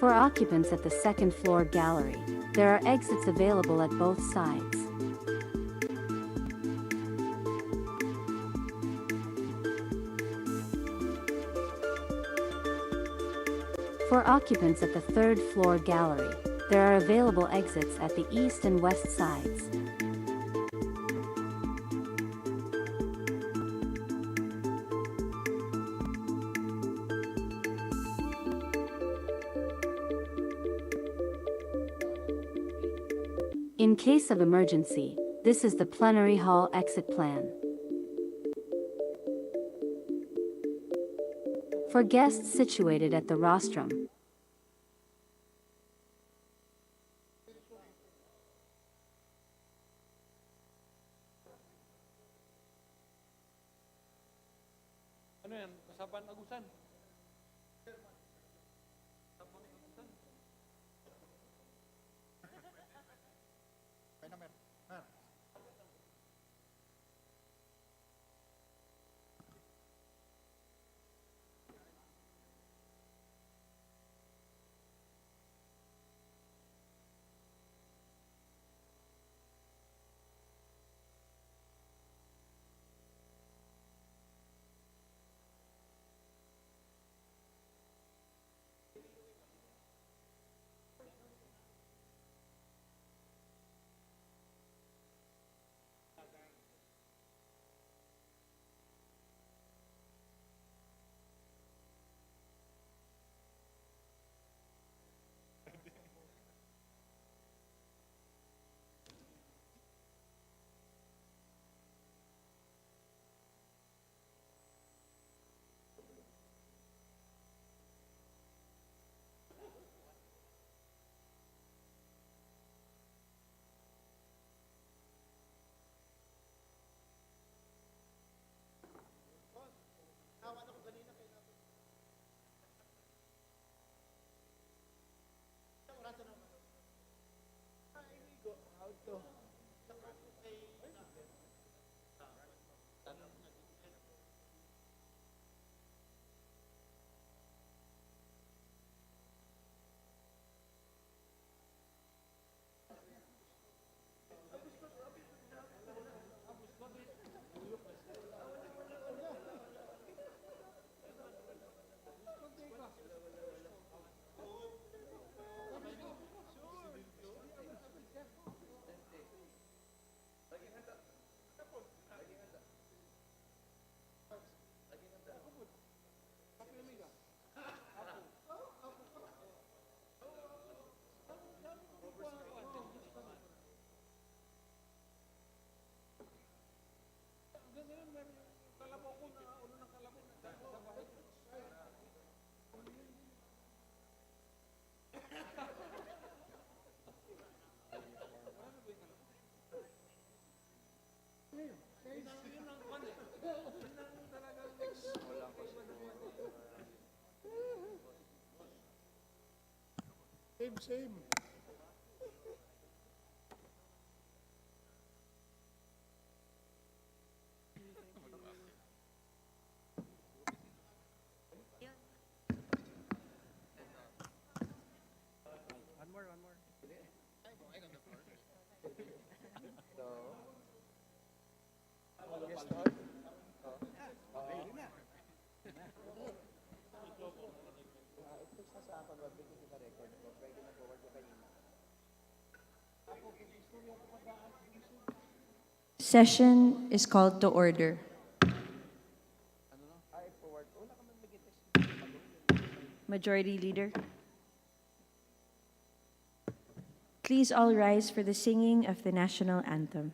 For occupants at the second floor gallery, there are exits available at both sides. For occupants at the third floor gallery, there are available exits at the east and west sides. In case of emergency, this is the plenary hall exit plan. For guests situated at the rostrum, ano yan? Kasapan Agusan? Same. One more. Yes, Lord. Session is called to order. Majority Leader. Please all rise for the singing of the national anthem.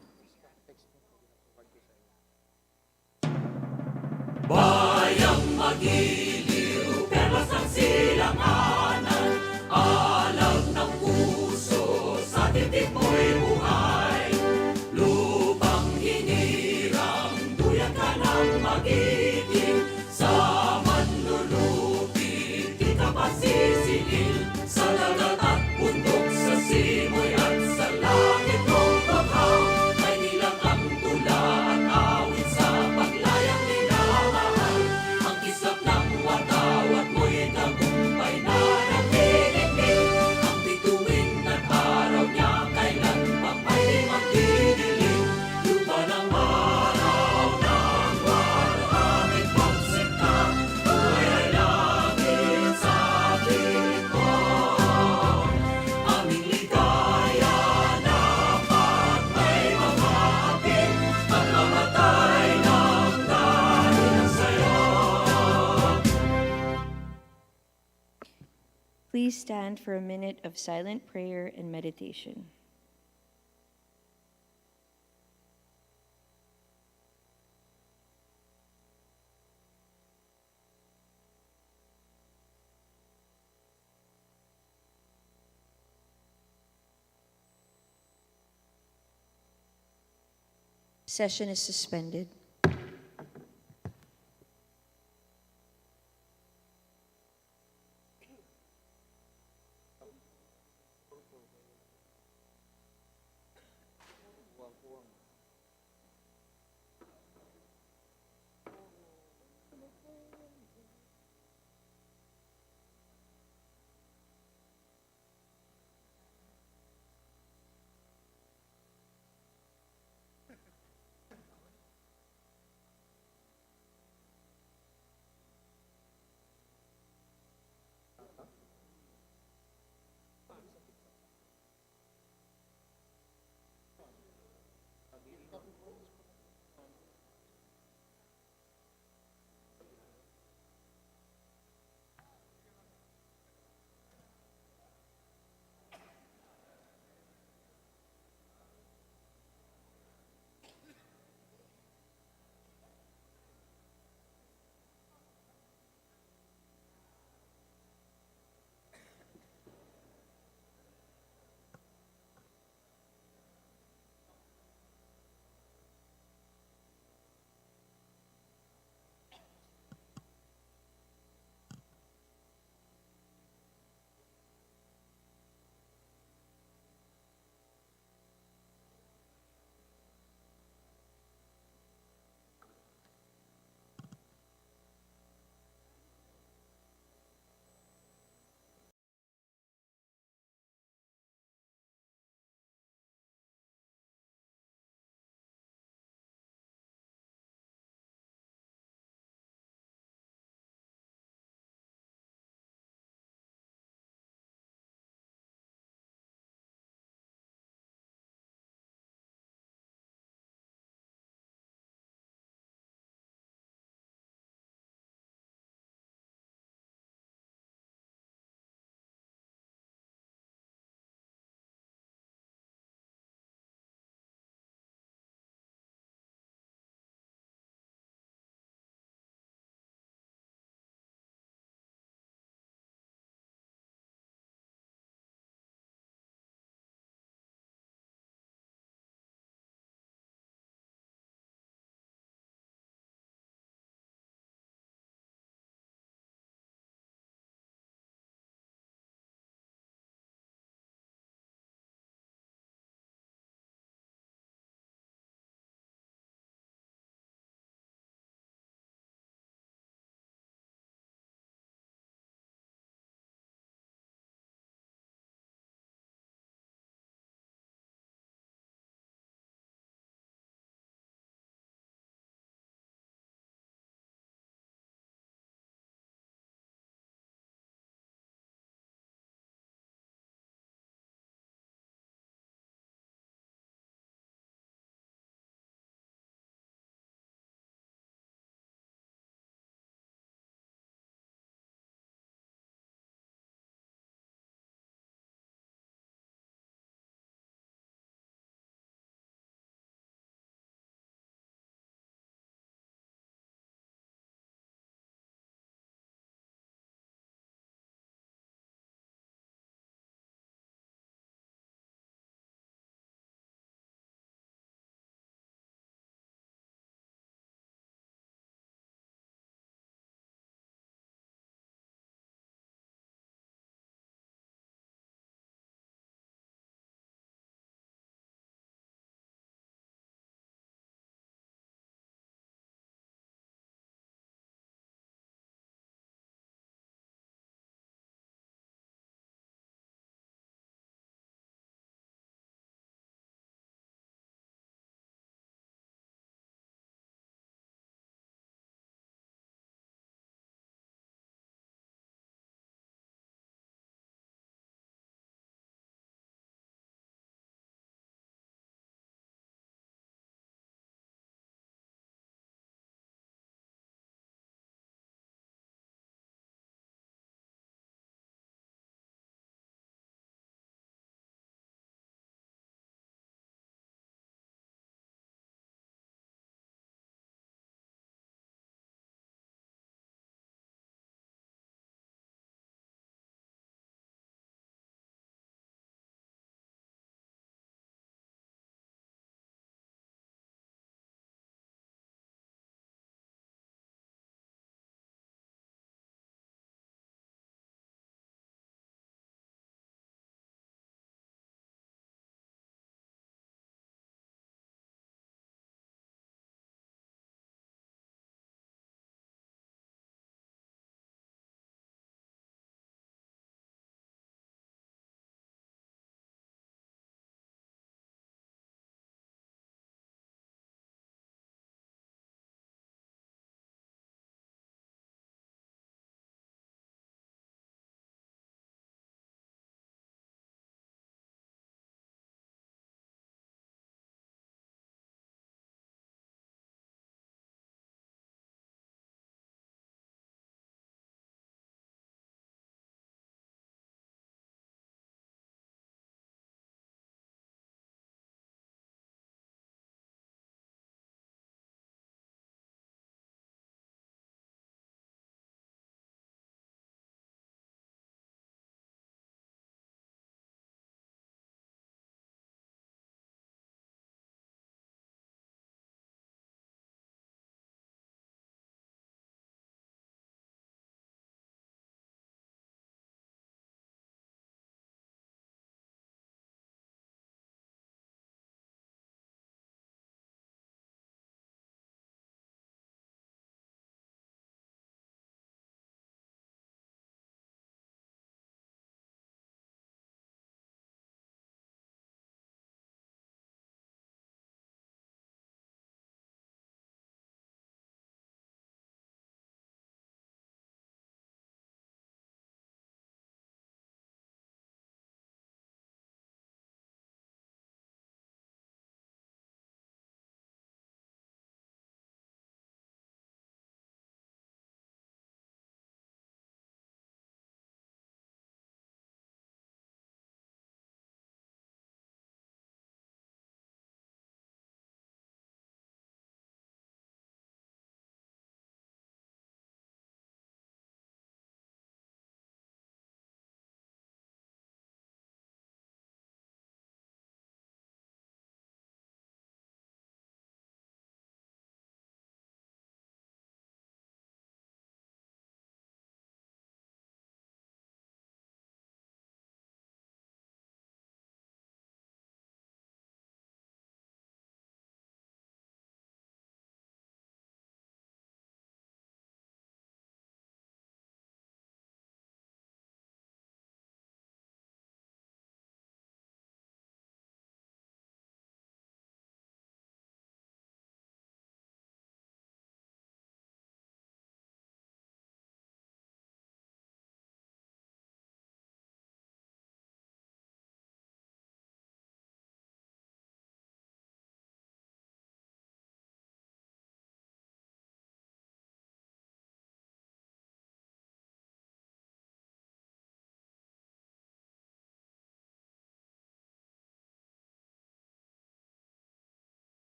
Bayang magiliw, perlas ang silanganan, alam ng puso, sa titik mo'y buhay. Lupang hinirang, duyan ka ng magiting, sa manlulupit, di ka pasisingil, sa dagat at bundok, sa simoy at sa langit mong paghaw, ay nilang ang tula at awit sa paglayang minamahal. Ang kislap ng watawat mo'y tagumpay na nakikinig. Please stand for a minute of silent prayer and meditation. Session is suspended.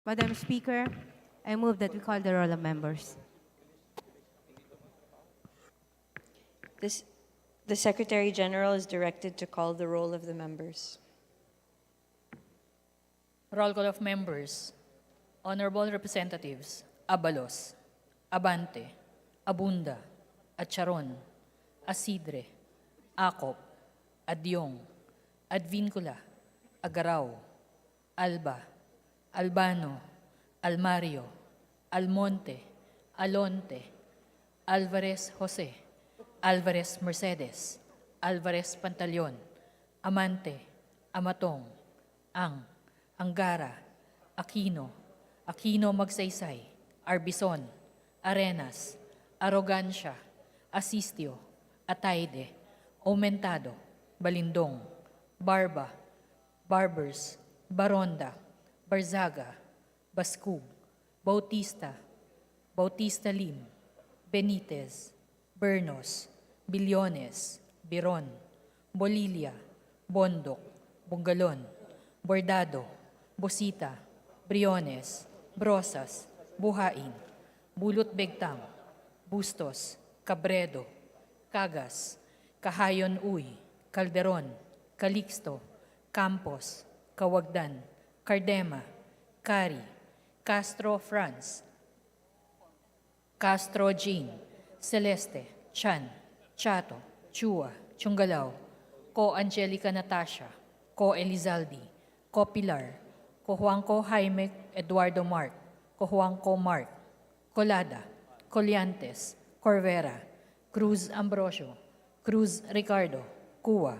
Madam Speaker, I move that we call the roll of members. The Secretary General is directed to call the roll of the members. Roll call of members. Honorable Representatives Abalos, Abante, Abunda, Acharon, Asidre, Acop, Adyong, Advincula, Agaraw, Alba, Albano, Almario, Almonte, Alonte, Alvarez Jose, Alvarez Mercedes, Alvarez Pantaleon, Amante, Amatong, Angara, Aquino, Aquino Magsaysay, Arbison, Arenas, Arrogancia, Asistio, Ataide, Aumentado, Balindong, Barba, Barbers, Baronda, Barzaga, Bascug, Bautista, Bautista Lim, Benitez, Bernos, Bilyones, Biron, Bolilia, Bondok, Bungalon, Bordado, Bosita, Briones, Brosas, Buhain, Bulot Begtang, Bustos, Cabredo, Cagas, Kahayon Uy, Calderon, Calixto, Campos, Kawagdan, Cardema, Cari, Castro Franz, Castro Jean, Celeste, Chan, Chato, Chua, Chungalao, Ko Angelica Natasha, Ko Elizaldi, Ko Pilar, Ko Juanco Jaime Eduardo Mark, Ko Juanco Mark, Colada, Coliantes, Corvera, Cruz Ambrosio, Cruz Ricardo, Cua,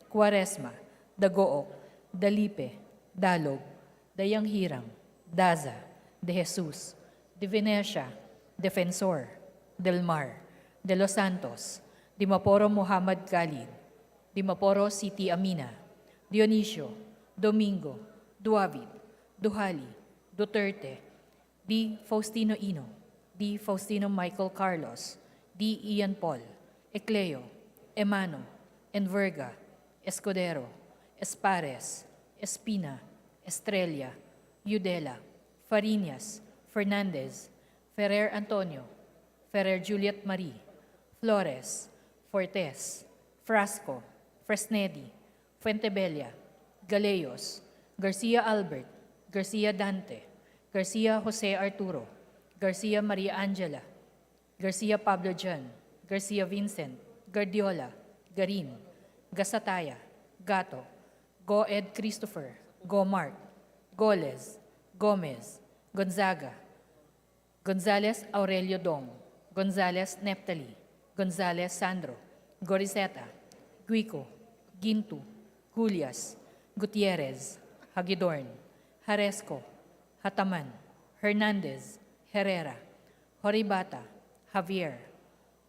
Cuaresma, Dagook, Dalipe, Dalog, Dayang Hirang, Daza, De Jesus, De Venecia, Defensor, Del Mar, De Los Santos, Dimaporo Muhammad Khalid, Dimaporo City Amina, Dionisio, Domingo, Duavid, Duhali, Duterte, D. Faustino Ino, D. Faustino Michael Carlos, D. Ian Paul, Ecleo, Emano, Enverga, Escudero, Espares, Espina, Estrella, Udela, Farinas, Fernandez, Ferrer Antonio, Ferrer Juliet Marie, Flores, Fortes, Frasco, Fresnedi, Fuentebella, Galeos, Garcia Albert, Garcia Dante, Garcia Jose Arturo, Garcia Maria Angela, Garcia Pablo John, Garcia Vincent, Guardiola, Garin, Gasataya, Gato, Goed Christopher, Gomark, Goles, Gomez, Gonzaga, Gonzales Aurelio Dong, Gonzales Neptali, Gonzales Sandro, Gorizeta, Guico, Gintu, Julias, Gutierrez, Hagidorn, Haresco, Hataman, Hernandez, Herrera, Horibata, Javier,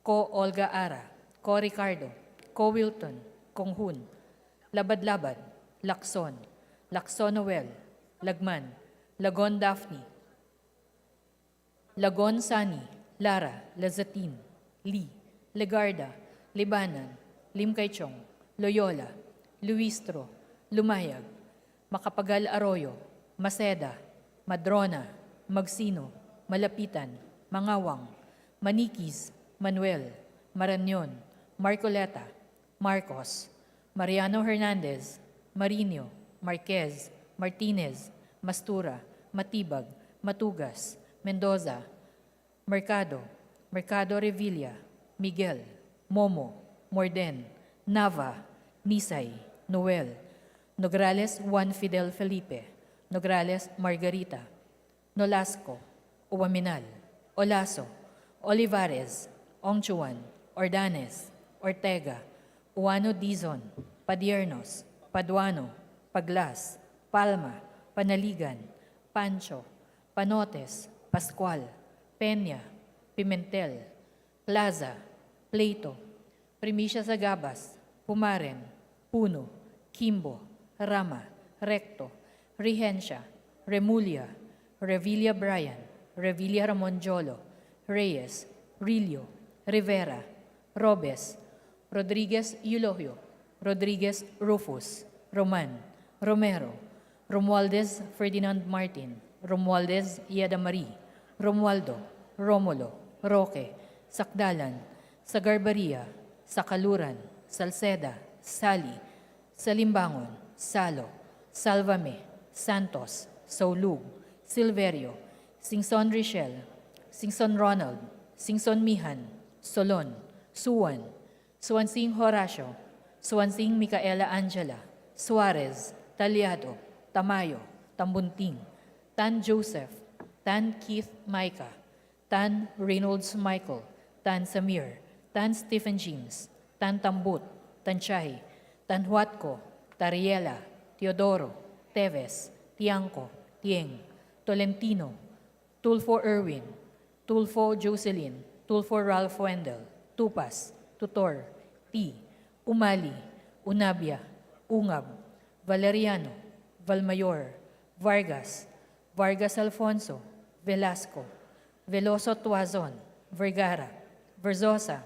Ko Olga Ara, Ko Ricardo, Ko Wilton, Konghun, Labad-Labad, Lacson, Lacson Noel, Lagman, Lagon Daphne, Lagon Sani, Lara, Lazatin, Lee, Legarda, Libanan, Lim Kaichong, Loyola, Luistro, Lumayag, Makapagal Arroyo, Maceda, Madrona, Magsino, Malapitan, Mangawang, Manikis, Manuel, Maranyon, Marcoleta, Marcos, Mariano Hernandez, Marino, Marquez, Martinez, Mastura, Matibag, Matugas, Mendoza, Mercado, Mercado Revilla, Miguel, Momo, Morden, Nava, Nisay, Noel, Nograles Juan Fidel Felipe, Nograles Margarita, Nolasco, Uwaminal, Olaso, Olivares, Ongchuan, Ordanes, Ortega, Uano Dizon, Padiernos, Paduano, Paglas, Palma, Panaligan, Pancho, Panotes, Pascual, Peña, Pimentel, Plaza, Pleito, Primicia Sagabas, Pumaren, Puno, Kimbo, Rama, Recto, Regencia, Remulia, Revilla Brian, Revilla Ramon Jolo, Reyes, Rillo, Rivera, Robes, Rodriguez Eulogio, Rodriguez Rufus, Roman, Romero, Romualdez Ferdinand Martin, Romualdez y Adamari, Romualdo, Romulo, Roque, Sakdalan, Sagarbaria, Sakaluran, Salceda, Sali, Salimbangon, Salo, Salvame, Santos, Saulug, Silverio, Singson Richel, Singson Ronald, Singson Mihan, Solon, Suwan, Suwansing Horacio, Suwansing Micaela Angela, Suarez, Talyado, Tamayo, Tambunting, Tan Joseph, Tan Keith Micah, Tan Reynolds Michael, Tan Samir, Tan Stephen James, Tan Tambut, Tan Chahi, Tan Huatco, Tariela, Teodoro, Teves, Tiangco, Tieng, Tolentino, Tulfo Erwin, Tulfo Jocelyn, Tulfo Ralph Wendell, Tupas, Tutor, T, Umali, Unabia, Ungab, Valeriano, Valmayor, Vargas, Vargas Alfonso, Velasco, Veloso Tuazon, Vergara, Verzosa,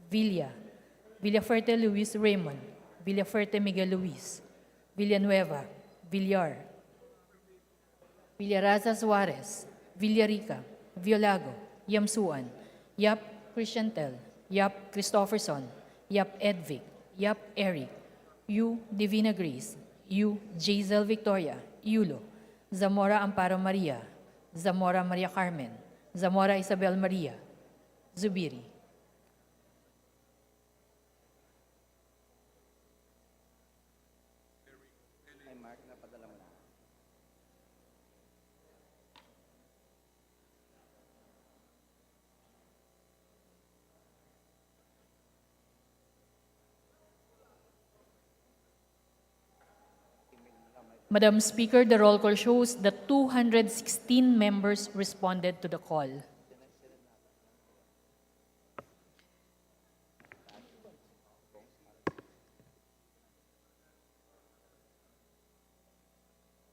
Villa, Villafuerte Luis Raymond, Villafuerte Miguel Luis, Villanueva, Villar, Villaraza Suarez, Villarica, Violago, Yamsuan, Yap Christiantel, Yap Christopherson, Yap Edvic, Yap Eric, U Divina Grace, U Jazel Victoria, Yulo, Zamora Amparo Maria, Zamora Maria Carmen, Zamora Isabel Maria, Zubiri. Madam Speaker, the roll call shows that 216 members responded to the call.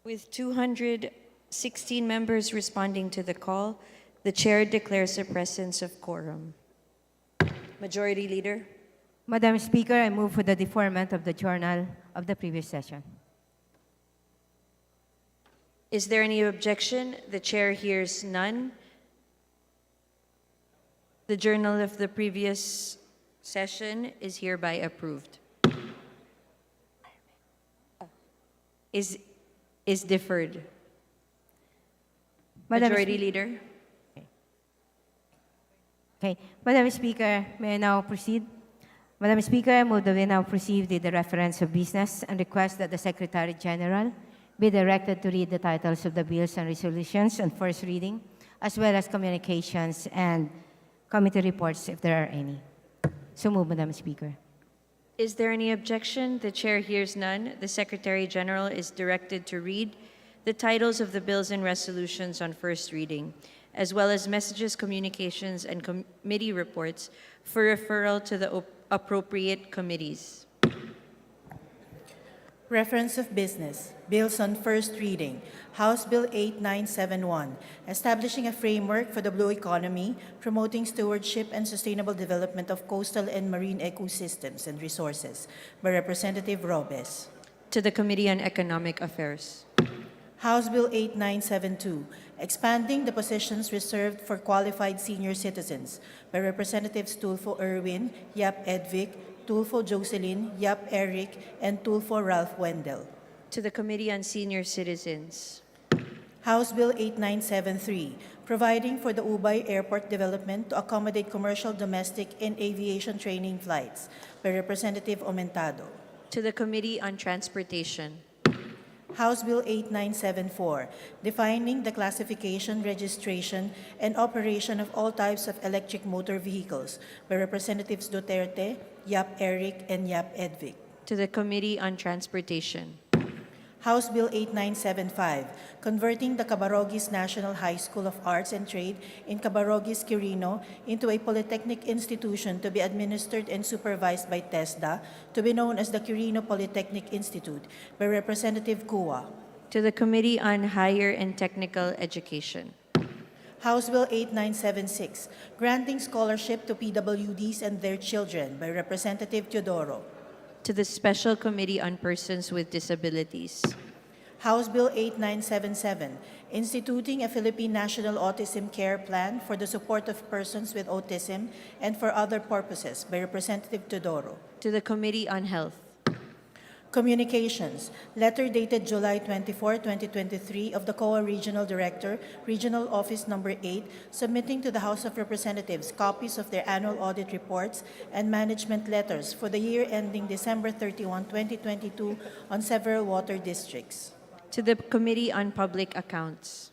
With 216 members responding to the call, the chair declares the presence of quorum. Majority Leader. Madam Speaker, I move for the deferment of the journal of the previous session. Is there any objection? The chair hears none. The journal of the previous session is hereby approved. Is deferred. Majority Leader. Okay. Madam Speaker, may I now proceed? Madam Speaker, I move that we now proceed with the reference of business and request that the Secretary General be directed to read the titles of the bills and resolutions on first reading, as well as communications and committee reports if there are any. So move, Madam Speaker. Is there any objection? The chair hears none. The Secretary General is directed to read the titles of the bills and resolutions on first reading, as well as messages, communications, and committee reports for referral to the appropriate committees. Reference of business. Bills on first reading. House Bill 8971, establishing a framework for the blue economy, promoting stewardship and sustainable development of coastal and marine ecosystems and resources, by Representative Robes. To the Committee on Economic Affairs. House Bill 8972, expanding the positions reserved for qualified senior citizens, by Representatives Tulfo Erwin, Yap Edvic, Tulfo Jocelyn, Yap Eric, and Tulfo Ralph Wendell. To the Committee on Senior Citizens. House Bill 8973, providing for the Ubay Airport development to accommodate commercial, domestic, and aviation training flights, by Representative Aumentado. To the Committee on Transportation. House Bill 8974, defining the classification, registration, and operation of all types of electric motor vehicles, by Representatives Duterte, Yap Eric, and Yap Edvic. To the Committee on Transportation. House Bill 8975, converting the Cabarogis National High School of Arts and Trade in Cabarogis, Quirino into a polytechnic institution to be administered and supervised by TESDA, to be known as the Quirino Polytechnic Institute, by Representative Cua. To the Committee on Higher and Technical Education. House Bill 8976, granting scholarship to PWDs and their children, by Representative Teodoro. To the Special Committee on Persons with Disabilities. House Bill 8977, instituting a Philippine National Autism Care Plan for the support of persons with autism and for other purposes, by Representative Teodoro. To the Committee on Health. Communications. Letter dated July 24, 2023 of the COA Regional Director, Regional Office Number 8, submitting to the House of Representatives copies of their annual audit reports and management letters for the year ending December 31, 2022 on several water districts. To the Committee on Public Accounts.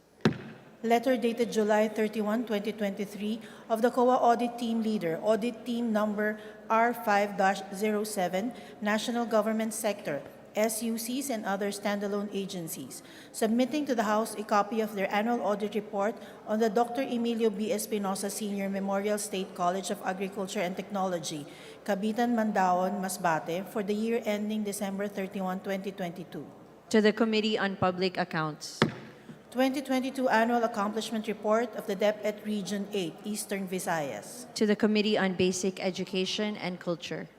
Letter dated July 31, 2023 of the COA Audit Team Leader, Audit Team Number R5-07, National Government Sector, SUCs and other standalone agencies, submitting to the House a copy of their annual audit report on the Dr. Emilio B. Espinosa Sr. Memorial State College of Agriculture and Technology, Cabitan, Mandaon, Masbate, for the year ending December 31, 2022. To the Committee on Public Accounts. 2022 Annual Accomplishment Report of the DepEd Region 8, Eastern Visayas. To the Committee on Basic Education and Culture.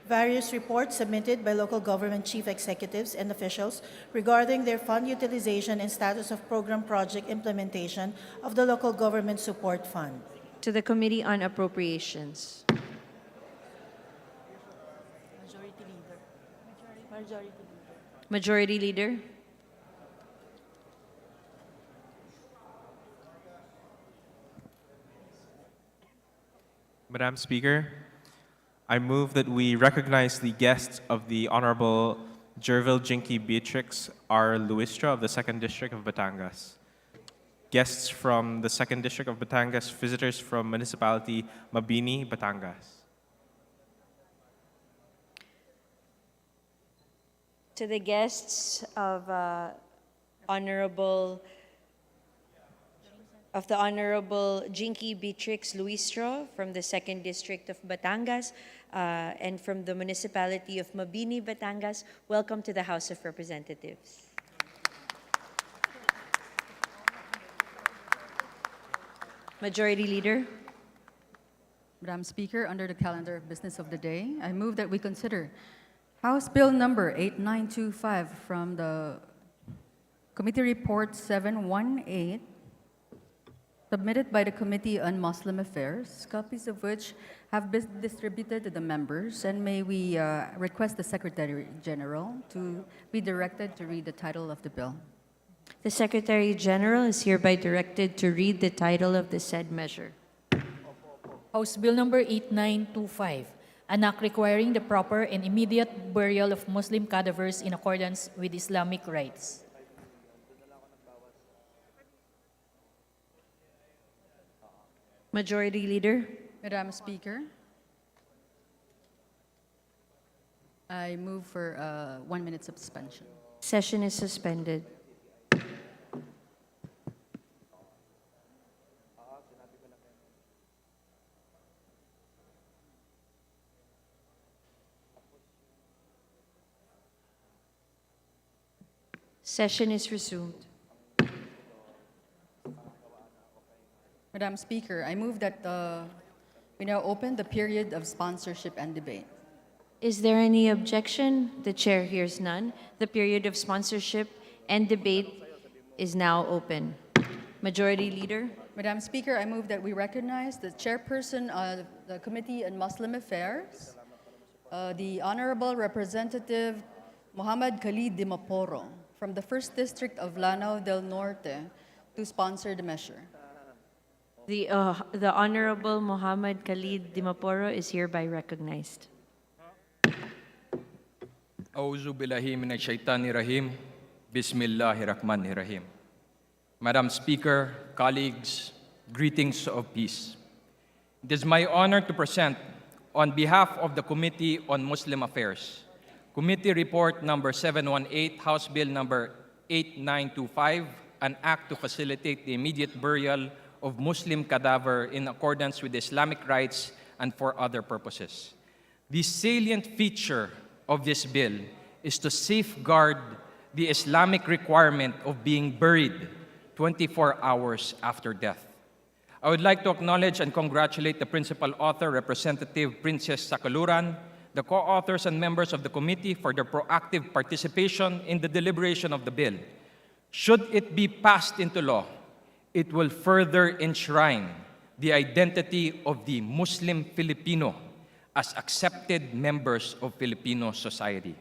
Various reports submitted by local government chief executives and officials regarding their fund utilization and status of program project implementation of the Local Government Support Fund. To the Committee on Appropriations. Majority Leader. Madam Speaker, I move that we recognize the guests of the Honorable Jervil Jinky Beatrix R. Luistra of the 2nd District of Batangas. Guests from the 2nd District of Batangas, visitors from Municipality Mabini, Batangas. To the guests of the Honorable Jinky Beatrix Luistro from the 2nd District of Batangas and from the Municipality of Mabini, Batangas, welcome to the House of Representatives. Majority Leader. Madam Speaker, under the calendar of business of the day, I move that we consider House Bill number 8925 from the Committee Report 718, submitted by the Committee on Muslim Affairs, copies of which have been distributed to the members, and may we request the Secretary General to be directed to read the title of the bill. The Secretary General is hereby directed to read the title of the said measure. House Bill number 8925, an act requiring the proper and immediate burial of Muslim cadavers in accordance with Islamic rites. Majority Leader. Madam Speaker, I move for 1 minute suspension. Session is suspended. Session is resumed. Madam Speaker, I move that we now open the period of sponsorship and debate. Is there any objection? The chair hears none. The period of sponsorship and debate is now open. Majority Leader. Madam Speaker, I move that we recognize the chairperson of the Committee on Muslim Affairs, the Honorable Representative Muhammad Khalid Dimaporo from the 1st District of Lanao del Norte to sponsor the measure. The Honorable Muhammad Khalid Dimaporo is hereby recognized. Auzu billahi minash shaitani rahim. Bismillahirrahmanirrahim. Madam Speaker, colleagues, greetings of peace. It is my honor to present, on behalf of the Committee on Muslim Affairs, Committee Report number 718, House Bill number 8925, an act to facilitate the immediate burial of Muslim cadaver in accordance with Islamic rites and for other purposes. The salient feature of this bill is to safeguard the Islamic requirement of being buried 24 hours after death. I would like to acknowledge and congratulate the principal author, Representative Princess Sakaluran, the co-authors and members of the committee for their proactive participation in the deliberation of the bill. Should it be passed into law, it will further enshrine the identity of the Muslim Filipino as accepted members of Filipino society.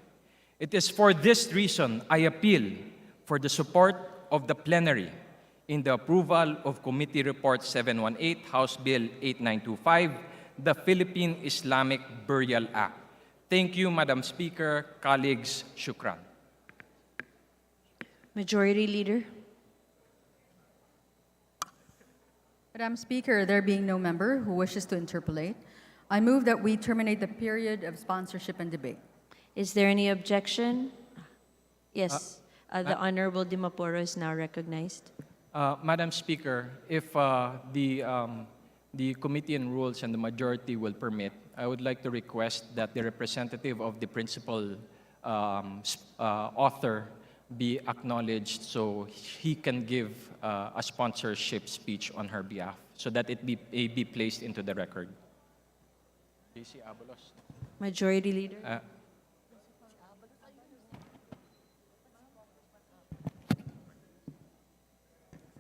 It is for this reason I appeal for the support of the plenary in the approval of Committee Report 718, House Bill 8925, the Philippine Islamic Burial Act. Thank you, Madam Speaker, colleagues, shukran. Majority Leader. Madam Speaker, there being no member who wishes to interpolate, I move that we terminate the period of sponsorship and debate. Is there any objection? Yes. The Honorable Dimaporo is now recognized. Madam Speaker, if the Committee on Rules and the majority will permit, I would like to request that the representative of the principal author be acknowledged so he can give a sponsorship speech on her behalf so that it be placed into the record. JC Abalos. Majority Leader.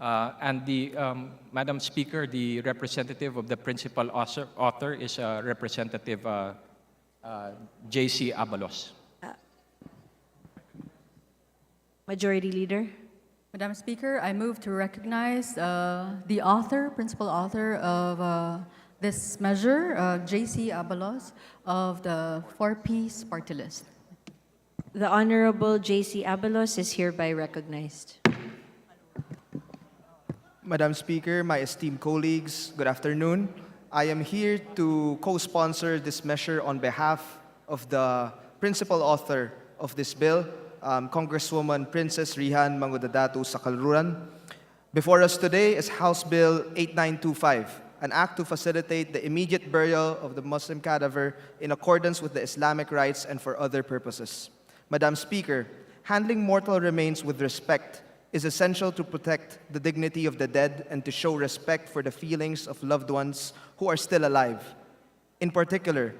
And the Madam Speaker, the representative of the principal author is Representative JC Abalos. Majority Leader. Madam Speaker, I move to recognize the principal author of this measure, J.C. Abalos of the 4Ps Party List. The Honorable J.C. Abalos is hereby recognized. Madam Speaker, my esteemed colleagues, good afternoon. I am here to co-sponsor this measure on behalf of the principal author of this bill, Congresswoman Princess Rihan Mangudadatu Sakalruran. Before us today is House Bill 8925, an act to facilitate the immediate burial of the Muslim cadaver in accordance with the Islamic rites and for other purposes. Madam Speaker, handling mortal remains with respect is essential to protect the dignity of the dead and to show respect for the feelings of loved ones who are still alive. In particular,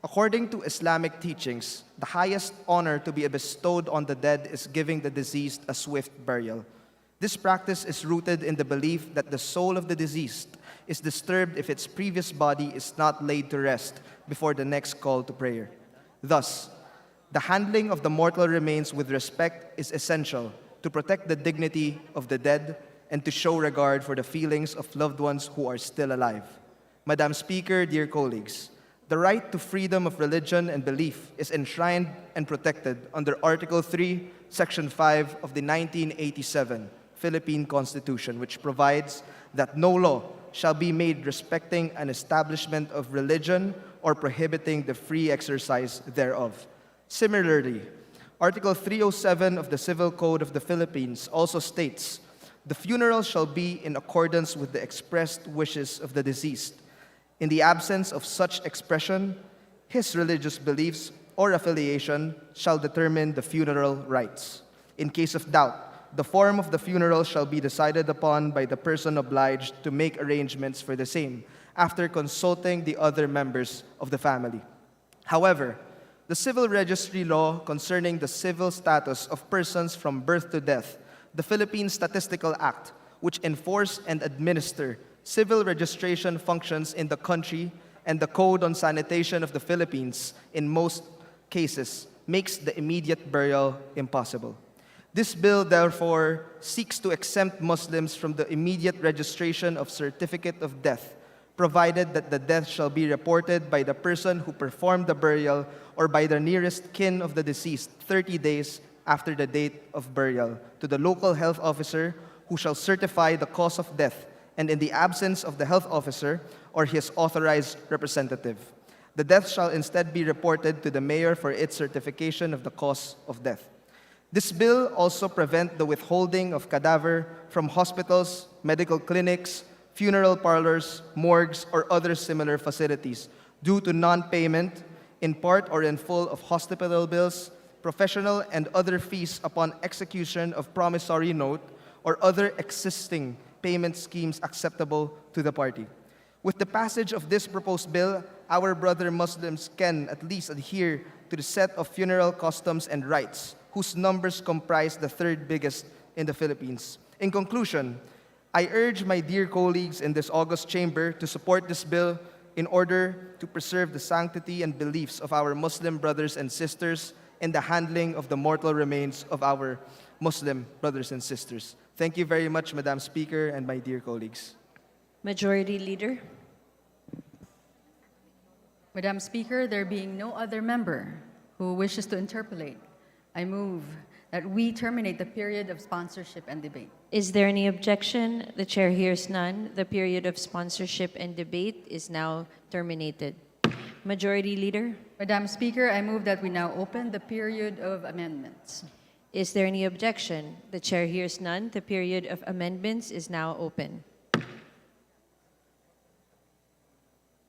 according to Islamic teachings, the highest honor to be bestowed on the dead is giving the deceased a swift burial. This practice is rooted in the belief that the soul of the deceased is disturbed if its previous body is not laid to rest before the next call to prayer. Thus, the handling of the mortal remains with respect is essential to protect the dignity of the dead and to show regard for the feelings of loved ones who are still alive. Madam Speaker, dear colleagues, the right to freedom of religion and belief is enshrined and protected under Article 3, Section 5 of the 1987 Philippine Constitution, which provides that no law shall be made respecting an establishment of religion or prohibiting the free exercise thereof. Similarly, Article 307 of the Civil Code of the Philippines also states, the funeral shall be in accordance with the expressed wishes of the deceased. In the absence of such expression, his religious beliefs or affiliation shall determine the funeral rites. In case of doubt, the form of the funeral shall be decided upon by the person obliged to make arrangements for the same, after consulting the other members of the family. However, the Civil Registry Law concerning the civil status of persons from birth to death, the Philippine Statistical Act, which enforce and administer civil registration functions in the country, and the Code on Sanitation of the Philippines, in most cases, makes the immediate burial impossible. This bill, therefore, seeks to exempt Muslims from the immediate registration of certificate of death, provided that the death shall be reported by the person who performed the burial or by the nearest kin of the deceased 30 days after the date of burial to the local health officer, who shall certify the cause of death, and in the absence of the health officer or his authorized representative. The death shall instead be reported to the mayor for its certification of the cause of death. This bill also prevents the withholding of cadaver from hospitals, medical clinics, funeral parlors, morgues, or other similar facilities due to non-payment, in part or in full, of hospital bills, professional and other fees upon execution of promissory note, or other existing payment schemes acceptable to the party. With the passage of this proposed bill, our brother Muslims can at least adhere to the set of funeral customs and rites, whose numbers comprise the third biggest in the Philippines. In conclusion, I urge my dear colleagues in this august chamber to support this bill in order to preserve the sanctity and beliefs of our Muslim brothers and sisters in the handling of the mortal remains of our Muslim brothers and sisters. Thank you very much, Madam Speaker and my dear colleagues. Majority Leader. Madam Speaker, there being no other member who wishes to interpolate, I move that we terminate the period of sponsorship and debate. Is there any objection? The chair hears none. The period of sponsorship and debate is now terminated. Majority Leader. Madam Speaker, I move that we now open the period of amendments. Is there any objection? The chair hears none. The period of amendments is now open.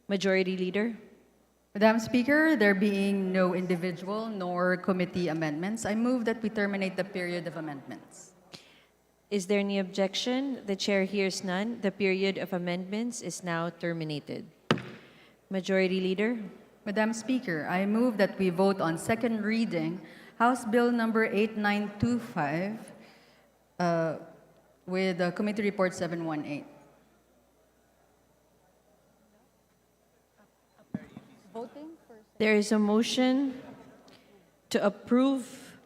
Majority Leader. Madam Speaker, there being no individual nor committee amendments, I move that we terminate the period of amendments. Is there any objection? The chair hears none. The period of amendments is now terminated. Majority Leader. Madam Speaker, I move that we vote on second reading House Bill number 8925 with Committee Report 718. There is a motion to approve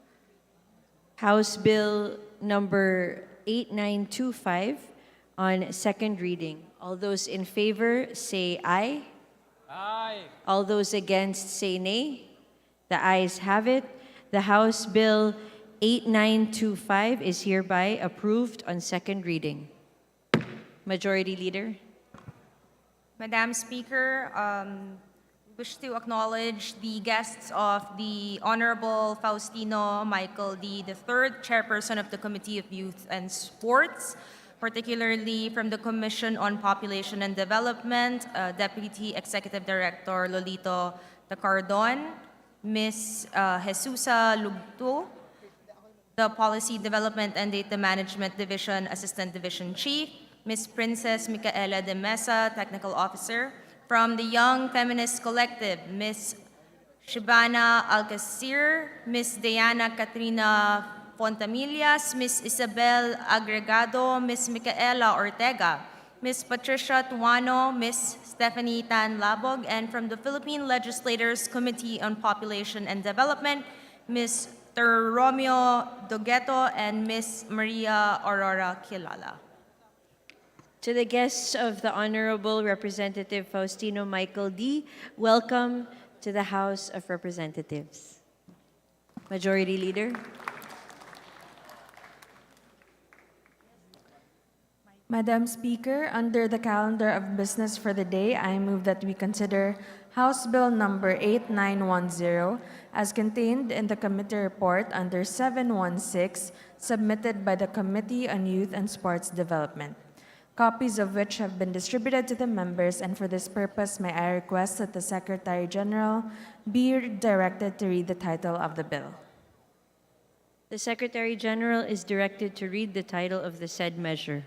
House Bill number 8925 on second reading. All those in favor say aye. Aye. All those against say nay. The ayes have it. The House Bill 8925 is hereby approved on second reading. Majority Leader. Madam Speaker, wish to acknowledge the guests of the Honorable Faustino Michael D., the third chairperson of the Committee of Youth and Sports, particularly from the Commission on Population and Development, Deputy Executive Director Lolito Tacardon, Ms. Jesusa Lugto, the Policy Development and Data Management Division Assistant Division Chief, Ms. Princess Micaela de Mesa, Technical Officer, from the Young Feminist Collective, Ms. Shibana Alcacir, Ms. Diana Katrina Fontamillas, Ms. Isabel Agregado, Ms. Micaela Ortega, Ms. Patricia Tuano, Ms. Stephanie Tan Labog, and from the Philippine Legislators Committee on Population and Development, Ms. Romeo Dogueto and Ms. Maria Aurora Kilala. To the guests of the Honorable Representative Faustino Michael D., welcome to the House of Representatives. Majority Leader. Madam Speaker, under the calendar of business for the day, I move that we consider House Bill number 8910 as contained in the committee report under 716 submitted by the Committee on Youth and Sports Development, copies of which have been distributed to the members, and for this purpose may I request that the Secretary General be directed to read the title of the bill. The Secretary General is directed to read the title of the said measure.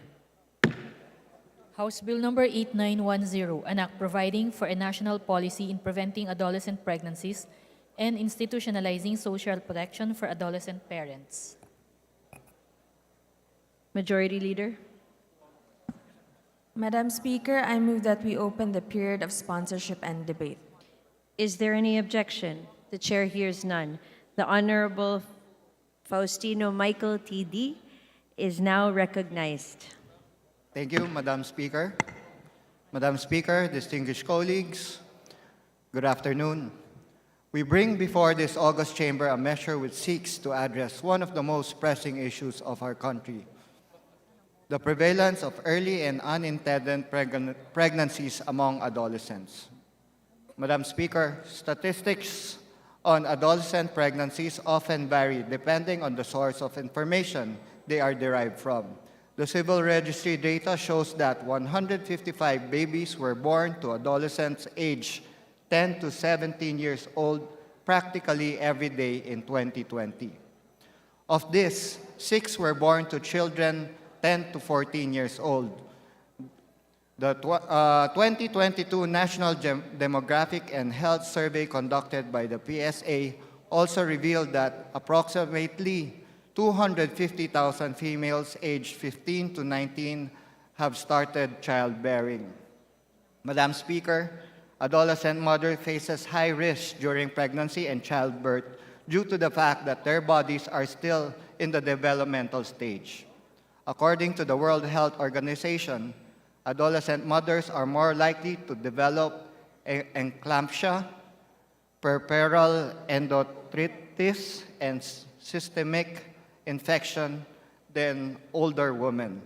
House Bill number 8910, an act providing for a national policy in preventing adolescent pregnancies and institutionalizing social protection for adolescent parents. Majority Leader. Madam Speaker, I move that we open the period of sponsorship and debate. Is there any objection? The chair hears none. The Honorable Faustino Michael T.D. is now recognized. Thank you, Madam Speaker. Madam Speaker, distinguished colleagues, good afternoon. We bring before this august chamber a measure which seeks to address one of the most pressing issues of our country: the prevalence of early and unintended pregnancies among adolescents. Madam Speaker, statistics on adolescent pregnancies often vary depending on the source of information they are derived from. The Civil Registry data shows that 155 babies were born to adolescents aged 10 to 17 years old practically every day in 2020. Of this, 6 were born to children 10 to 14 years old. The 2022 National Demographic and Health Survey conducted by the PSA also revealed that approximately 250,000 females aged 15 to 19 have started childbearing. Madam Speaker, adolescent mother faces high risk during pregnancy and childbirth due to the fact that their bodies are still in the developmental stage. According to the World Health Organization, adolescent mothers are more likely to develop eclampsia, puerperal endometritis, and systemic infection than older women.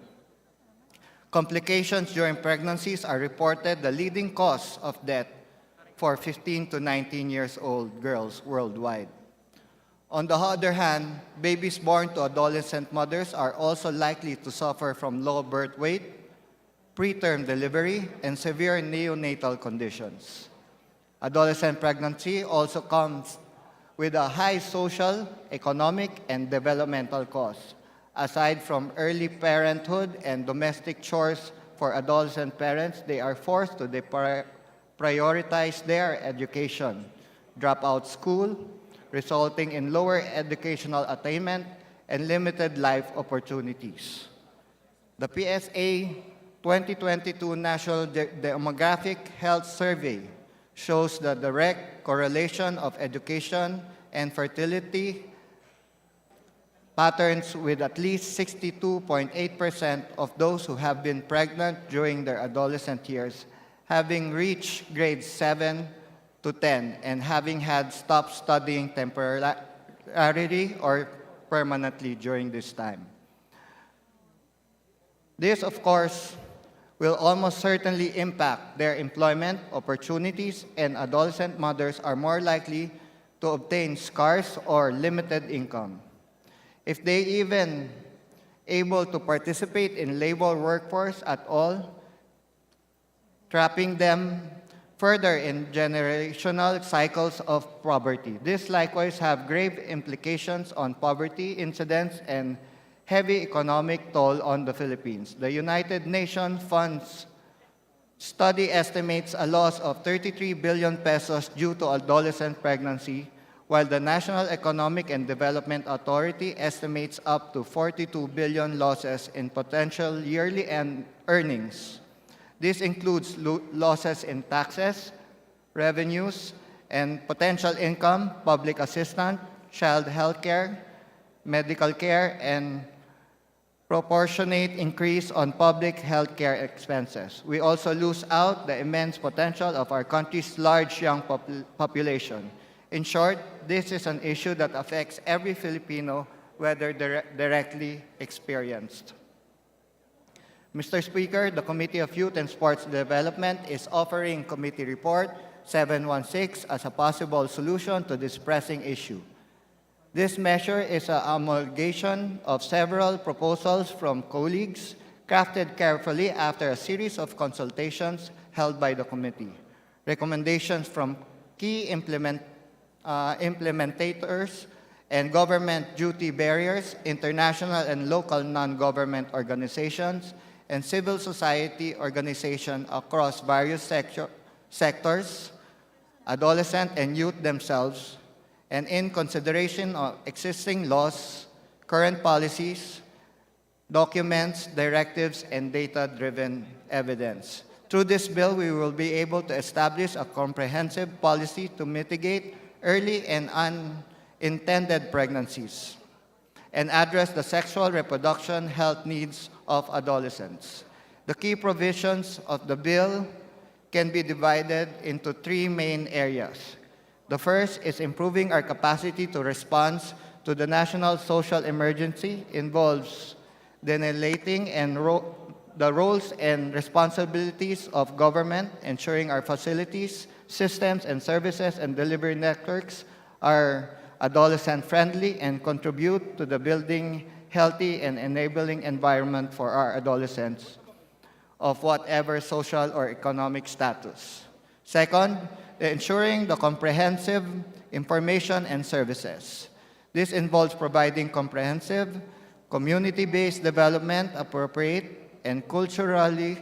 Complications during pregnancies are reported the leading cause of death for 15 to 19 years old girls worldwide. On the other hand, babies born to adolescent mothers are also likely to suffer from low birth weight, preterm delivery, and severe neonatal conditions. Adolescent pregnancy also comes with a high social, economic, and developmental cost. Aside from early parenthood and domestic chores for adolescent parents, they are forced to prioritize their education, drop out school, resulting in lower educational attainment and limited life opportunities. The PSA 2022 National Demographic Health Survey shows the direct correlation of education and fertility patterns, with at least 62.8% of those who have been pregnant during their adolescent years having reached grades 7 to 10 and having had stopped studying temporarily or permanently during this time. This, of course, will almost certainly impact their employment opportunities, and adolescent mothers are more likely to obtain scarce or limited income. If they even able to participate in labor workforce at all, trapping them further in generational cycles of poverty. This likewise have grave implications on poverty incidence and heavy economic toll on the Philippines. The United Nations Fund's study estimates a loss of 33 billion pesos due to adolescent pregnancy, while the National Economic and Development Authority estimates up to 42 billion losses in potential yearly earnings. This includes losses in taxes, revenues, and potential income, public assistance, child health care, medical care, and proportionate increase on public health care expenses. We also lose out the immense potential of our country's large young population. In short, this is an issue that affects every Filipino, whether directly experienced. Mr. Speaker, the Committee of Youth and Sports Development is offering Committee Report 716 as a possible solution to this pressing issue. This measure is an amalgamation of several proposals from colleagues, crafted carefully after a series of consultations held by the committee. Recommendations from key implementators and government duty barriers, international and local non-government organizations, and civil society organizations across various sectors, adolescent and youth themselves, and in consideration of existing laws, current policies, documents, directives, and data-driven evidence. Through this bill, we will be able to establish a comprehensive policy to mitigate early and unintended pregnancies and address the sexual reproduction health needs of adolescents. The key provisions of the bill can be divided into three main areas. The first is improving our capacity to respond to the national social emergency, involves delineating and the roles and responsibilities of government, ensuring our facilities, systems, and services and delivery networks are adolescent-friendly and contribute to the building healthy and enabling environment for our adolescents of whatever social or economic status. Second, ensuring the comprehensive information and services. This involves providing comprehensive, community-based development, appropriate, and culturally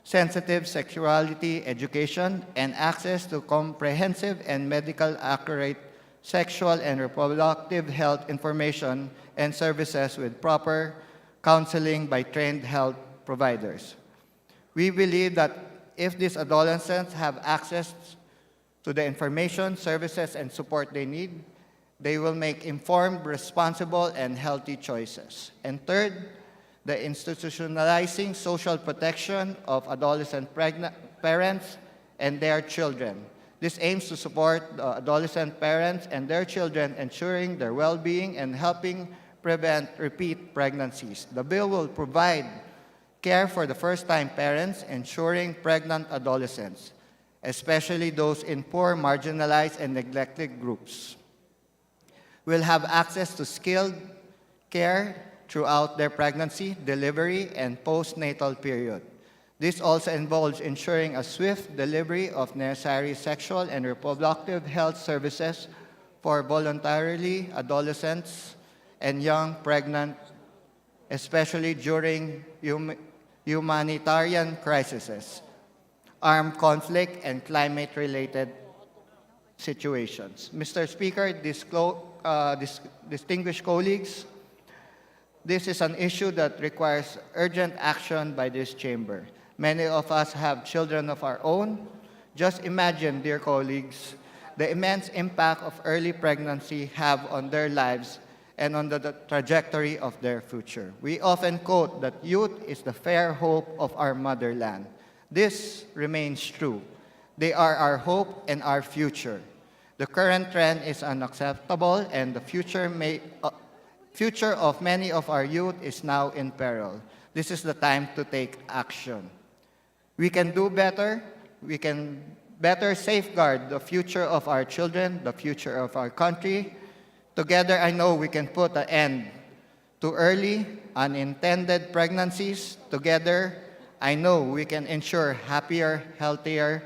sensitive sexuality education, and access to comprehensive and medical accurate sexual and reproductive health information and services with proper counseling by trained health providers. We believe that if these adolescents have access to the information, services, and support they need, they will make informed, responsible, and healthy choices. And third, the institutionalizing social protection of adolescent parents and their children. This aims to support the adolescent parents and their children, ensuring their well-being and helping prevent repeat pregnancies. The bill will provide care for the first-time parents, ensuring pregnant adolescents, especially those in poor, marginalized, and neglected groups, will have access to skilled care throughout their pregnancy, delivery, and postnatal period. This also involves ensuring a swift delivery of necessary sexual and reproductive health services for voluntarily adolescents and young pregnant, especially during humanitarian crises, armed conflict, and climate-related situations. Mr. Speaker, distinguished colleagues, this is an issue that requires urgent action by this chamber. Many of us have children of our own. Just imagine, dear colleagues, the immense impact of early pregnancy have on their lives and on the trajectory of their future. We often quote that youth is the fair hope of our motherland. This remains true. They are our hope and our future. The current trend is unacceptable, and the future of many of our youth is now in peril. This is the time to take action. We can do better. We can better safeguard the future of our children, the future of our country. Together, I know we can put an end to early, unintended pregnancies. Together, I know we can ensure happier, healthier,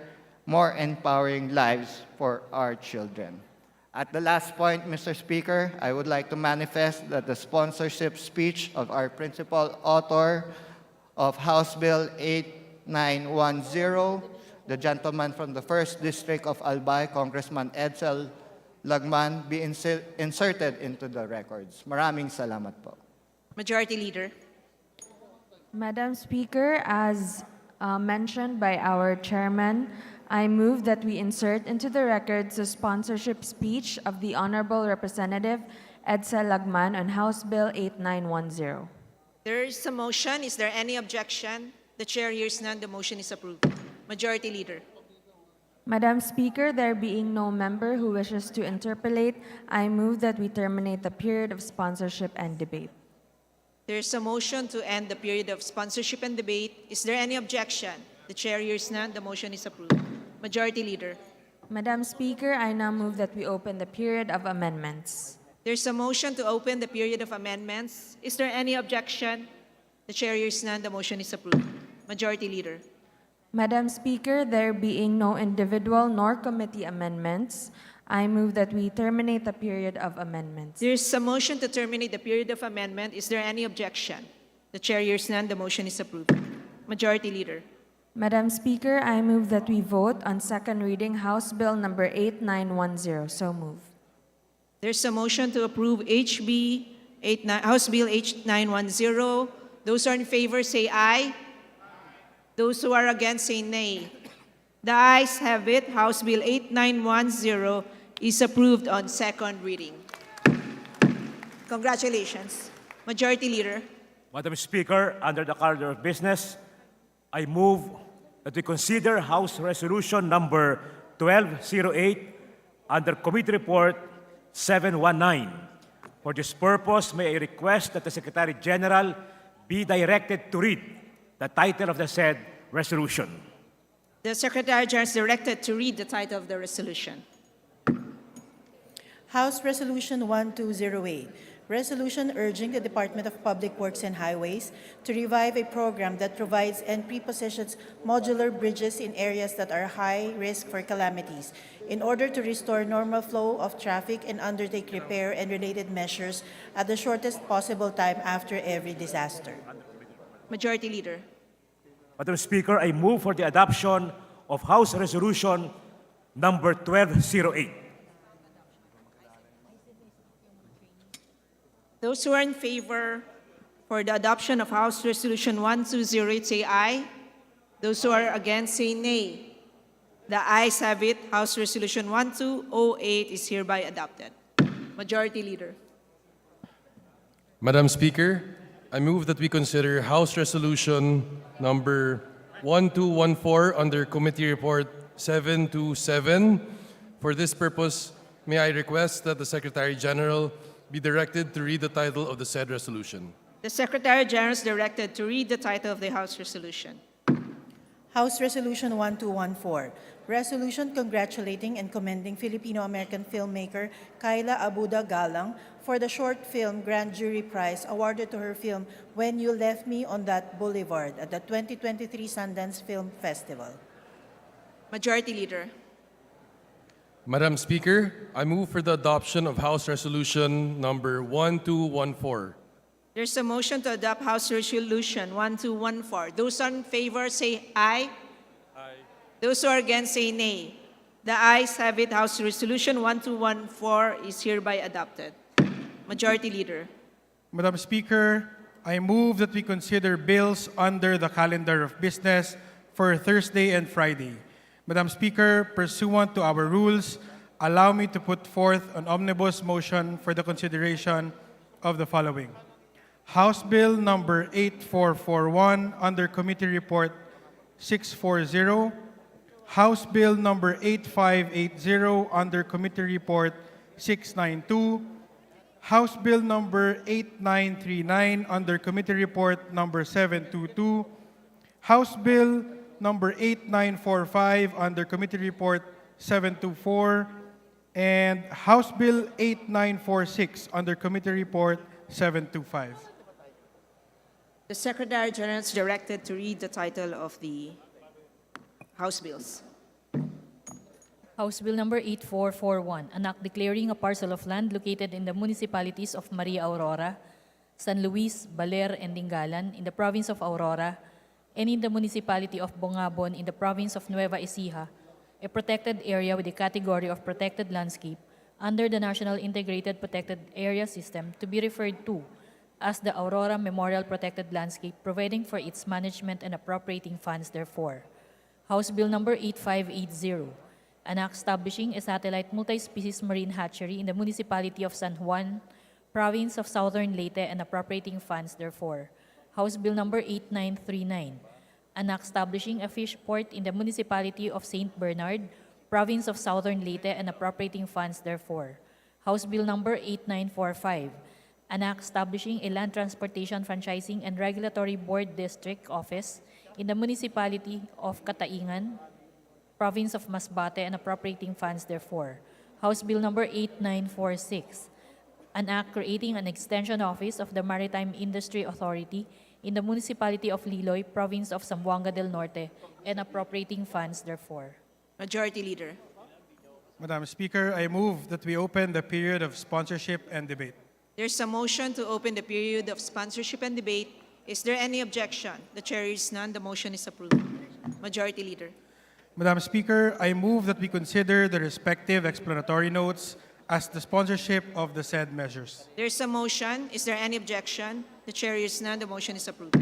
more empowering lives for our children. At the last point, Mr. Speaker, I would like to manifest that the sponsorship speech of our principal author of House Bill 8910, the gentleman from the 1st District of Albay, Congressman Edsel Lagman, be inserted into the records. Maraming salamat po. Majority Leader. Madam Speaker, as mentioned by our chairman, I move that we insert into the records the sponsorship speech of the Honorable Representative Edsel Lagman on House Bill 8910. There is a motion. Is there any objection? The chair hears none. The motion is approved. Majority Leader. Madam Speaker, there being no member who wishes to interpolate, I move that we terminate the period of sponsorship and debate. There is a motion to end the period of sponsorship and debate. Is there any objection? The chair hears none. The motion is approved. Majority Leader. Madam Speaker, I now move that we open the period of amendments. There's a motion to open the period of amendments. Is there any objection? The chair hears none. The motion is approved. Majority Leader. Madam Speaker, there being no individual nor committee amendments, I move that we terminate the period of amendments. There's a motion to terminate the period of amendment. Is there any objection? The chair hears none. The motion is approved. Majority Leader. Madam Speaker, I move that we vote on second reading House Bill number 8910. So move. There's a motion to approve House Bill 8910. Those who are in favor say aye. Those who are against say nay. The ayes have it. House Bill 8910 is approved on second reading. Congratulations. Majority Leader. Madam Speaker, under the calendar of business, I move that we consider House Resolution number 1208 under Committee Report 719. For this purpose, may I request that the Secretary General be directed to read the title of the said resolution. The Secretary General is directed to read the title of the resolution. House Resolution 1208, resolution urging the Department of Public Works and Highways to revive a program that provides and prepositions modular bridges in areas that are high risk for calamities in order to restore normal flow of traffic and undertake repair and related measures at the shortest possible time after every disaster. Majority Leader. Madam Speaker, I move for the adoption of House Resolution number 1208. Those who are in favor for the adoption of House Resolution 1208 say aye. Those who are against say nay. The ayes have it. House Resolution 1208 is hereby adopted. Majority Leader. Madam Speaker, I move that we consider House Resolution number 1214 under Committee Report 727. For this purpose, may I request that the Secretary General be directed to read the title of the said resolution. The Secretary General is directed to read the title of the House Resolution. House Resolution 1214, resolution congratulating and commending Filipino-American filmmaker Kyla Abuda Galang for the short film Grand Jury Prize awarded to her film When You Left Me on That Boulevard at the 2023 Sundance Film Festival. Majority Leader. Madam Speaker, I move for the adoption of House Resolution number 1214. There's a motion to adopt House Resolution 1214. Those in favor say aye. Aye. Those who are against say nay. The ayes have it. House Resolution 1214 is hereby adopted. Majority Leader. Madam Speaker, I move that we consider bills under the calendar of business for Thursday and Friday. Madam Speaker, pursuant to our rules, allow me to put forth an omnibus motion for the consideration of the following. House Bill number 8441 under Committee Report 640. House Bill number 8580 under Committee Report 692. House Bill number 8939 under Committee Report number 722. House Bill number 8945 under Committee Report 724. And House Bill 8946 under Committee Report 725. The Secretary General is directed to read the title of the House Bills. House Bill number 8441, an act declaring a parcel of land located in the municipalities of Maria Aurora, San Luis, Baler, and Dingalan in the province of Aurora, and in the municipality of Bongabon in the province of Nueva Ecija, a protected area with a category of protected landscape under the National Integrated Protected Area System to be referred to as the Aurora Memorial Protected Landscape, providing for its management and appropriating funds therefore. House Bill number 8580, an act establishing a satellite multi-species marine hatchery in the municipality of San Juan, province of Southern Leyte, and appropriating funds therefore. House Bill number 8939, an act establishing a fish port in the municipality of St. Bernard, province of Southern Leyte, and appropriating funds therefore. House Bill number 8945, an act establishing a land transportation franchising and regulatory board district office in the municipality of Kataingan, province of Masbate, and appropriating funds therefore. House Bill number 8946, an act creating an extension office of the Maritime Industry Authority in the municipality of Liloy, province of Zamboanga del Norte, and appropriating funds therefore. Majority Leader. Madam Speaker, I move that we open the period of sponsorship and debate. There's a motion to open the period of sponsorship and debate. Is there any objection? The chair is none. The motion is approved. Majority Leader. Madam Speaker, I move that we consider the respective explanatory notes as the sponsorship of the said measures. There's a motion. Is there any objection? The chair is none. The motion is approved.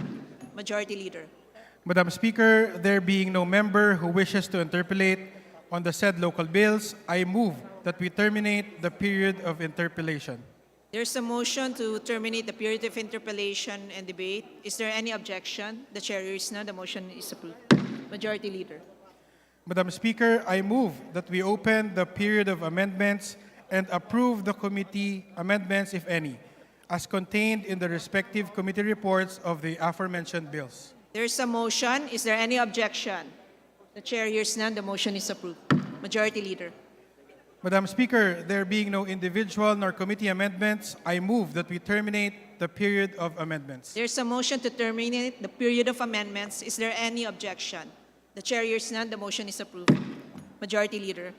Majority Leader. Madam Speaker, there being no member who wishes to interpolate on the said local bills, I move that we terminate the period of interpellation. There's a motion to terminate the period of interpellation and debate. Is there any objection? The chair is none. The motion is approved. Majority Leader. Madam Speaker, I move that we open the period of amendments and approve the committee amendments, if any, as contained in the respective committee reports of the aforementioned bills. There's a motion. Is there any objection? The chair hears none. The motion is approved. Majority Leader. Madam Speaker, there being no individual nor committee amendments, I move that we terminate the period of amendments. There's a motion to terminate the period of amendments. Is there any objection? The chair hears none. The motion is approved. Majority Leader.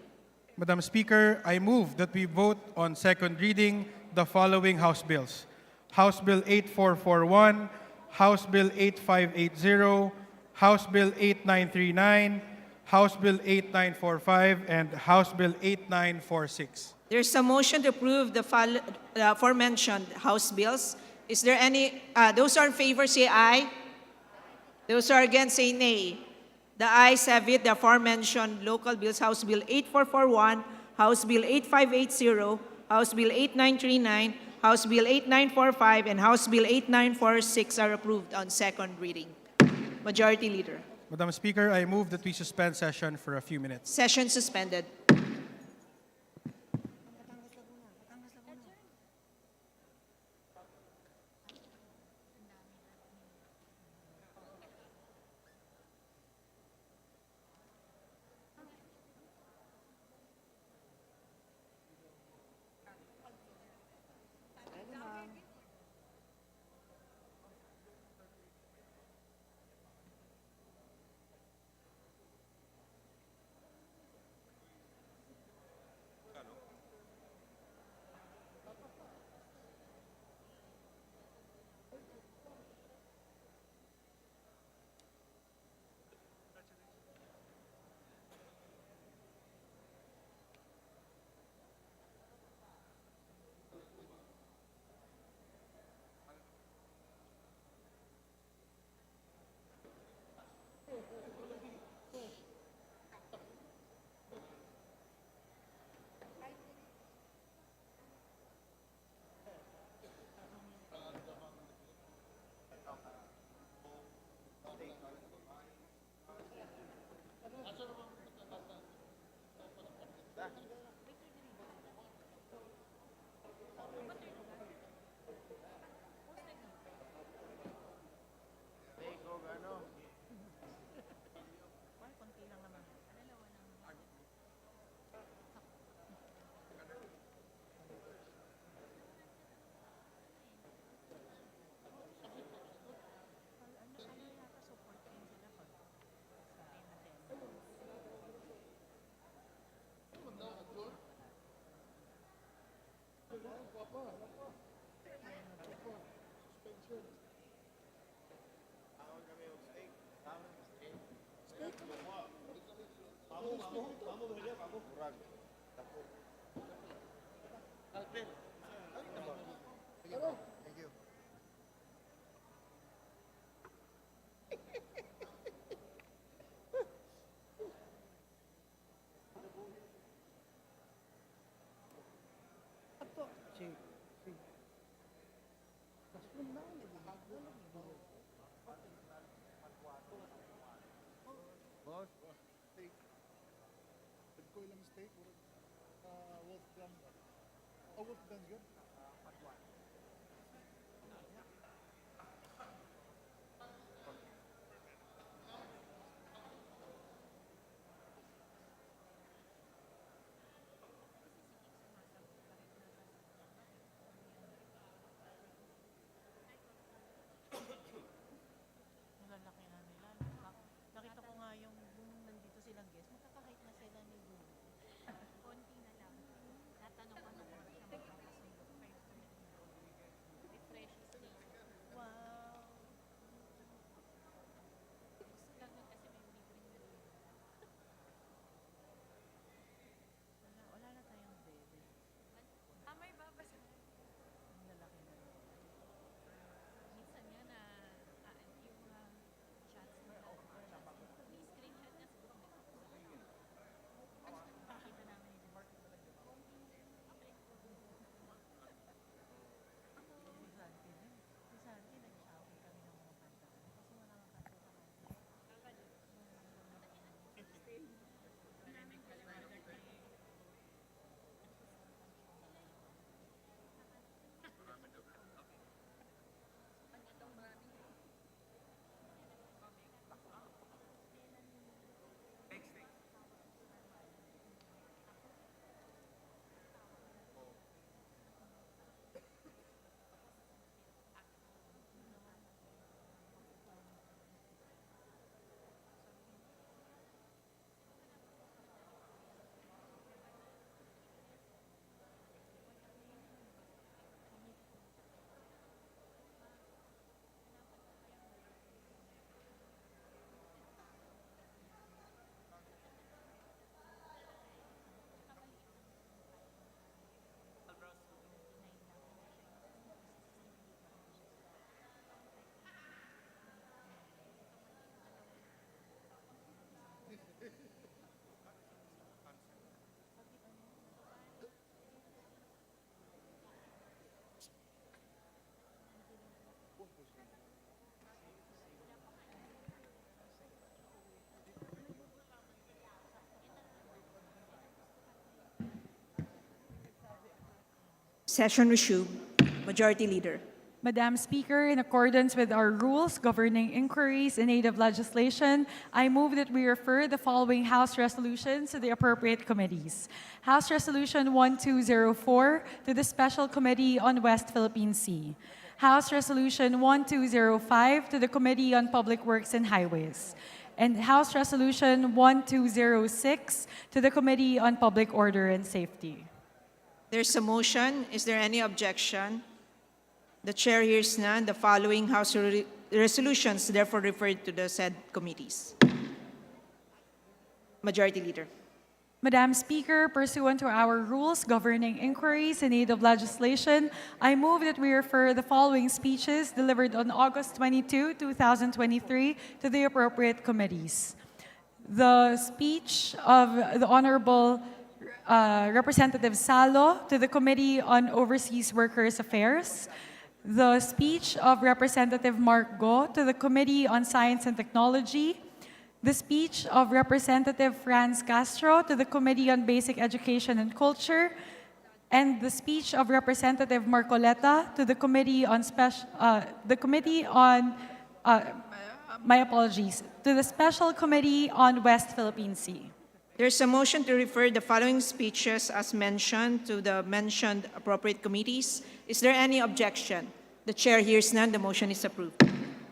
Madam Speaker, I move that we vote on second reading the following House bills. House Bill 8441, House Bill 8580, House Bill 8939, House Bill 8945, and House Bill 8946. There's a motion to approve the aforementioned House bills. Is there any, those who are in favor say aye. Those who are against say nay. The ayes have it. The aforementioned local bills, House Bill 8441, House Bill 8580, House Bill 8939, House Bill 8945, and House Bill 8946 are approved on second reading. Majority Leader. Madam Speaker, I move that we suspend session for a few minutes. Session suspended. Session resumed. Majority Leader. Madam Speaker, in accordance with our rules governing inquiries in aid of legislation, I move that we refer the following House resolutions to the appropriate committees. House Resolution 1204 to the Special Committee on West Philippine Sea. House Resolution 1205 to the Committee on Public Works and Highways. And House Resolution 1206 to the Committee on Public Order and Safety. There's a motion. Is there any objection? The chair hears none. The following House resolutions therefore referred to the said committees. Majority Leader. Madam Speaker, pursuant to our rules governing inquiries in aid of legislation, I move that we refer the following speeches delivered on August 22, 2023 to the appropriate committees. The speech of the Honorable Representative Salo to the Committee on Overseas Workers Affairs. The speech of Representative Mark Go to the Committee on Science and Technology. The speech of Representative Franz Castro to the Committee on Basic Education and Culture. And the speech of Representative Marcoleta to the Committee on to the Special Committee on West Philippine Sea. There's a motion to refer the following speeches as mentioned to the mentioned appropriate committees. Is there any objection? The chair hears none. The motion is approved.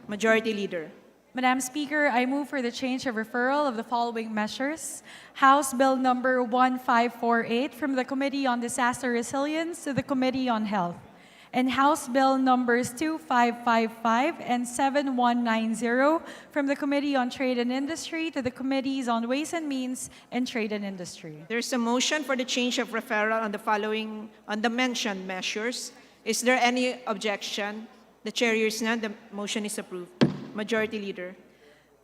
Majority Leader. Madam Speaker, I move for the change of referral of the following measures. House Bill Number 1548 from the Committee on Disaster Resilience to the Committee on Health. And House Bill Numbers 2555 and 7190 from the Committee on Trade and Industry to the Committees on Ways and Means and Trade and Industry. There's a motion for the change of referral on the mentioned measures. Is there any objection? The chair hears none. The motion is approved. Majority Leader.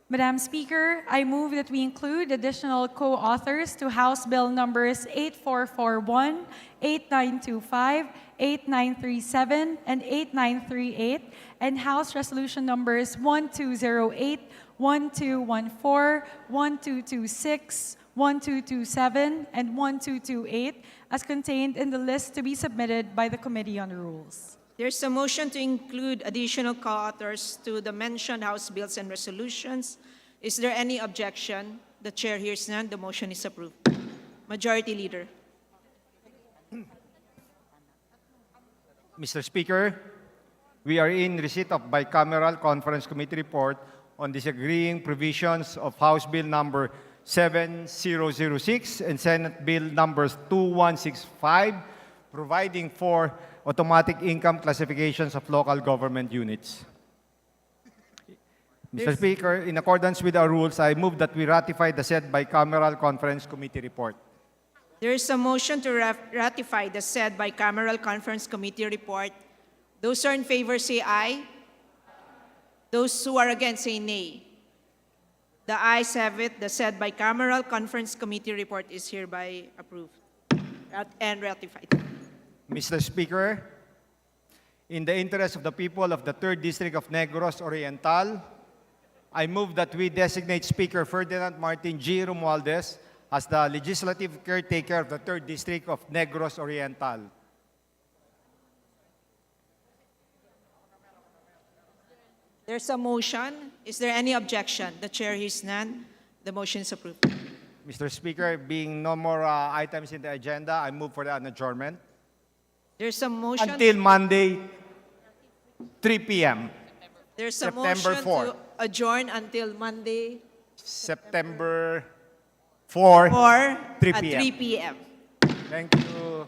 Madam Speaker, I move that we include additional co-authors to House Bill Numbers 8441, 8925, 8937, and 8938, and House Resolution Numbers 1208, 1214, 1226, 1227, and 1228 as contained in the list to be submitted by the Committee on Rules. There's a motion to include additional co-authors to the mentioned House bills and resolutions. Is there any objection? The chair hears none. The motion is approved. Majority Leader. Mr. Speaker, we are in receipt of Bicameral Conference Committee report on disagreeing provisions of House Bill number 7006 and Senate Bill numbers 2165, providing for automatic income classifications of local government units. Mr. Speaker, in accordance with our rules, I move that we ratify the said Bicameral Conference Committee report. There is a motion to ratify the said Bicameral Conference Committee report. Those who are in favor say aye. Those who are against say nay. The ayes have it. The said Bicameral Conference Committee report is hereby approved and ratified. Mr. Speaker, in the interest of the people of the 3rd District of Negros Oriental, I move that we designate Speaker Ferdinand Martin G. Romualdez as the legislative caretaker of the 3rd District of Negros Oriental. There's a motion. Is there any objection? The chair hears none. The motion is approved. Mr. Speaker, being no more items in the agenda, I move for an adjournment. There's a motion. Until Monday, 3 p.m. There's a September motion 4. to adjourn until Monday September 4, 3 at p.m. 3 p.m. Thank you.